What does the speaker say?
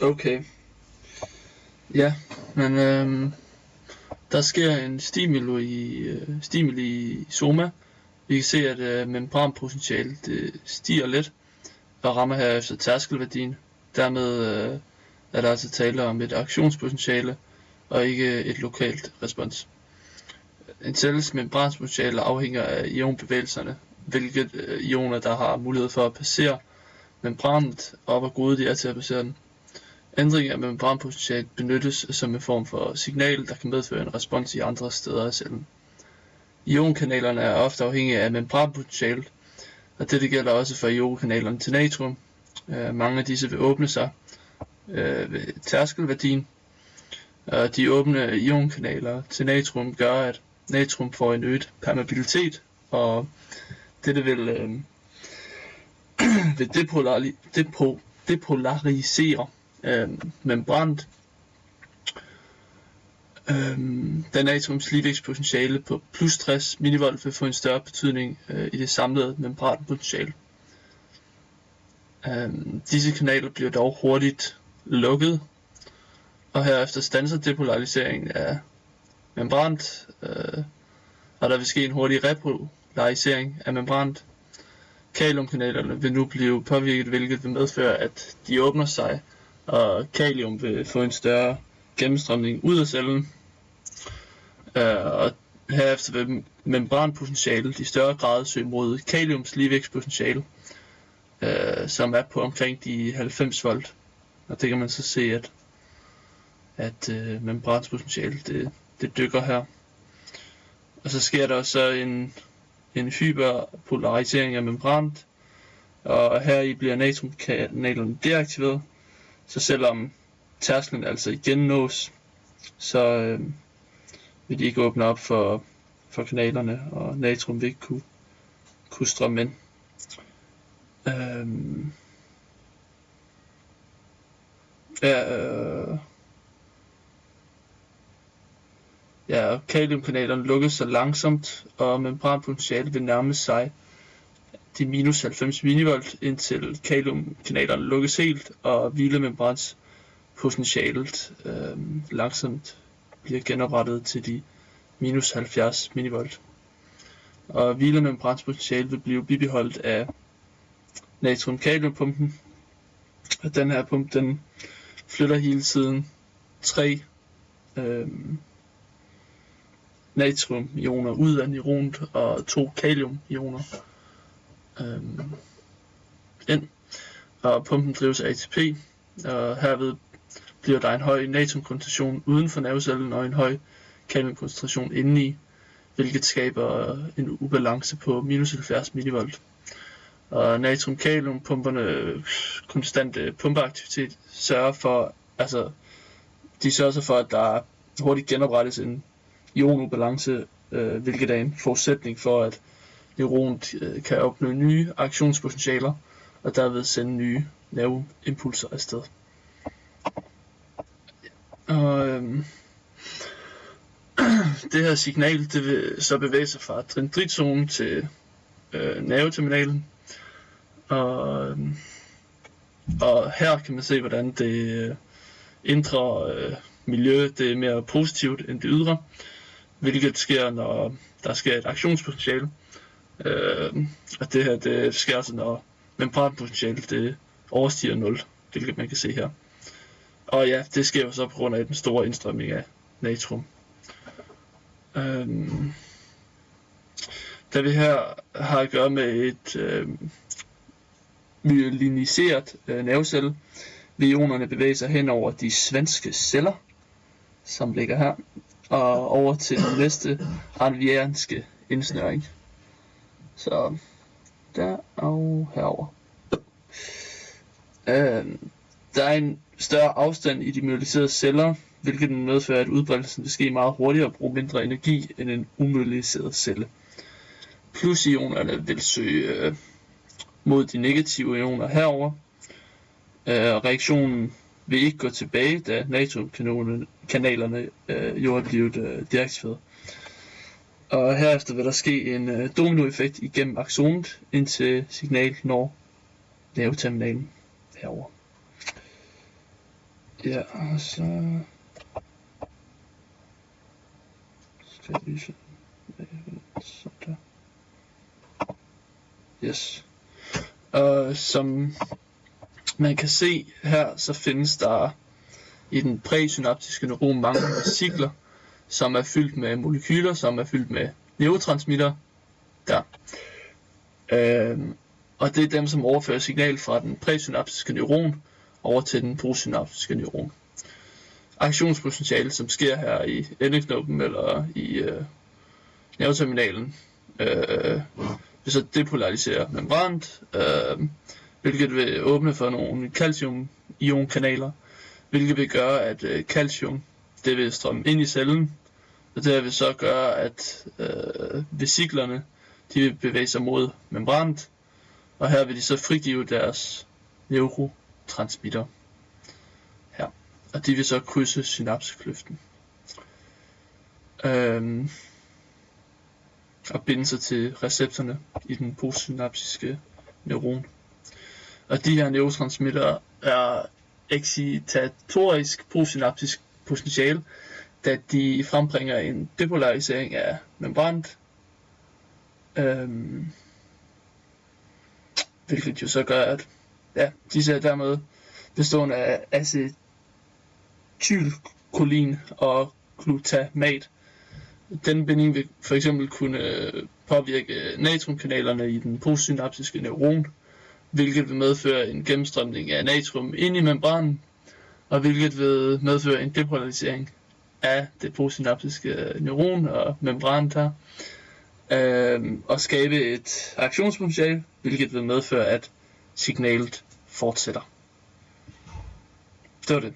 Okay. Ja, men der sker en stimuli i soma. Vi kan se, at membranpotentialet stiger lidt og rammer herefter tærskelværdien. Dermed er der altså tale om et aktionspotentiale og ikke et lokalt respons. En celles membranspotentiale afhænger af ionbevægelserne, hvilke ioner der har mulighed for at passere membranet, og hvor gode de er til at passere den. Ændring af membranpotentialet benyttes som en form for signal, der kan medføre en respons i andre steder af cellen. Ionkanalerne er ofte afhængige af membranpotentialet, og dette gælder også for ionkanalerne til natrium. Mange af disse vil åbne sig ved tærskelværdien, og de åbne ionkanaler til natrium gør, at natrium får en øget permeabilitet, og dette vil depolarisere membranet. Da natriums ligevægtspotentiale på plus 60 mV vil få en større betydning i det samlede membranpotentiale. Disse kanaler bliver dog hurtigt lukket, og herefter standser depolariseringen af membranet, og der vil ske en hurtig repolarisering af membranet. Kaliumkanalerne vil nu blive påvirket, hvilket vil medføre, at de åbner sig, og kalium vil få en større gennemstrømning ud af cellen. Og herefter vil membranpotentialet i større grad søge mod kaliums ligevægtspotentiale, som er på omkring de 90 volt. Og det kan man så se, at membranspotentialet det dykker her. Og så sker der så en hyperpolarisering af membranet, og heri bliver natriumkanalerne deaktiveret. Så selvom tærsklen altså igen nås, så vil de ikke åbne op for kanalerne, og natrium vil ikke kunne strømme ind. Og kaliumkanalerne lukkes så langsomt, og membranpotentialet vil nærme sig de minus 90 mV, indtil kaliumkanalerne lukkes helt, og hvilemembranspotentialet langsomt bliver genoprettet til de minus 70 mV. Og hvilemembranspotentialet vil blive bibeholdt af natrium-kaliumpumpen, og den her pumpe, den flytter hele tiden 3 natrium-ioner ud af neuronet og 2 kalium-ioner ind, og pumpen drives af ATP, og herved bliver der en høj natriumkoncentration uden for nervecellen og en høj kaliumkoncentration indeni, hvilket skaber en ubalance på minus 70 mV. Og natrium-kalium-pumperne konstante pumpeaktivitet sørger for, at der hurtigt genoprettes en ionubalance, hvilket er en forudsætning for, at neuronet kan opnå nye aktionspotentialer og derved sende nye nerveimpulser afsted. Og det her signal, det vil så bevæge sig fra dendritzonen til nerveterminalen, og her kan man se, hvordan det indre miljø det er mere positivt end det ydre, hvilket sker, når der sker et aktionspotentiale. Og det her det sker altså, når membranpotentialet det overstiger 0, hvilket man kan se her. Og ja, det sker jo så på grund af den store indstrømning af natrium. Da vi her har at gøre med et myeliniseret nervecelle, vil ionerne bevæge sig hen over de svenske celler, som ligger her, og over til den næste arnvianske indsnøring. Så der og herover. Der er en større afstand i de myeliserede celler, hvilket medfører, at udbredelsen vil ske meget hurtigere og bruge mindre energi end en umyeliseret celle. Plusionerne vil søge mod de negative ioner herover. Reaktionen vil ikke gå tilbage, da natriumkanalerne jo er blevet deaktiveret. Og herefter vil der ske en dominoeffekt igennem aksonet, indtil signalet når nerveterminalen herover. Ja, og så skal jeg lige så der. Yes. Og som man kan se her, så findes der i den præsynaptiske neuron mange vesikler, som er fyldt med molekyler, som er fyldt med neurotransmitter. Der. Og det er dem, som overfører signal fra den præsynaptiske neuron over til den postsynaptiske neuron. Aktionspotentialet, som sker her i endeknoppen eller i nerveterminalen, vil så depolarisere membranet, hvilket vil åbne for nogle calcium-ionkanaler, hvilket vil gøre, at calcium det vil strømme ind i cellen, og det vil så gøre, at vesiklerne de vil bevæge sig mod membranet, og her vil de så frigive deres neurotransmitter her, og de vil så krydse synapsekløften og binde sig til receptorerne i den postsynaptiske neuron. Og de her neurotransmitter er excitatorisk postsynaptisk potentiale, da de frembringer en depolarisering af membranet, hvilket jo så gør, at disse er dermed bestående af acetylcholin og glutamat. Den binding vil for eksempel kunne påvirke natriumkanalerne i den postsynaptiske neuron, hvilket vil medføre en gennemstrømning af natrium ind i membranen, og hvilket vil medføre en depolarisering af det postsynaptiske neuron og membranet her, og skabe et aktionspotentiale, hvilket vil medføre, at signalet fortsætter. Det var det.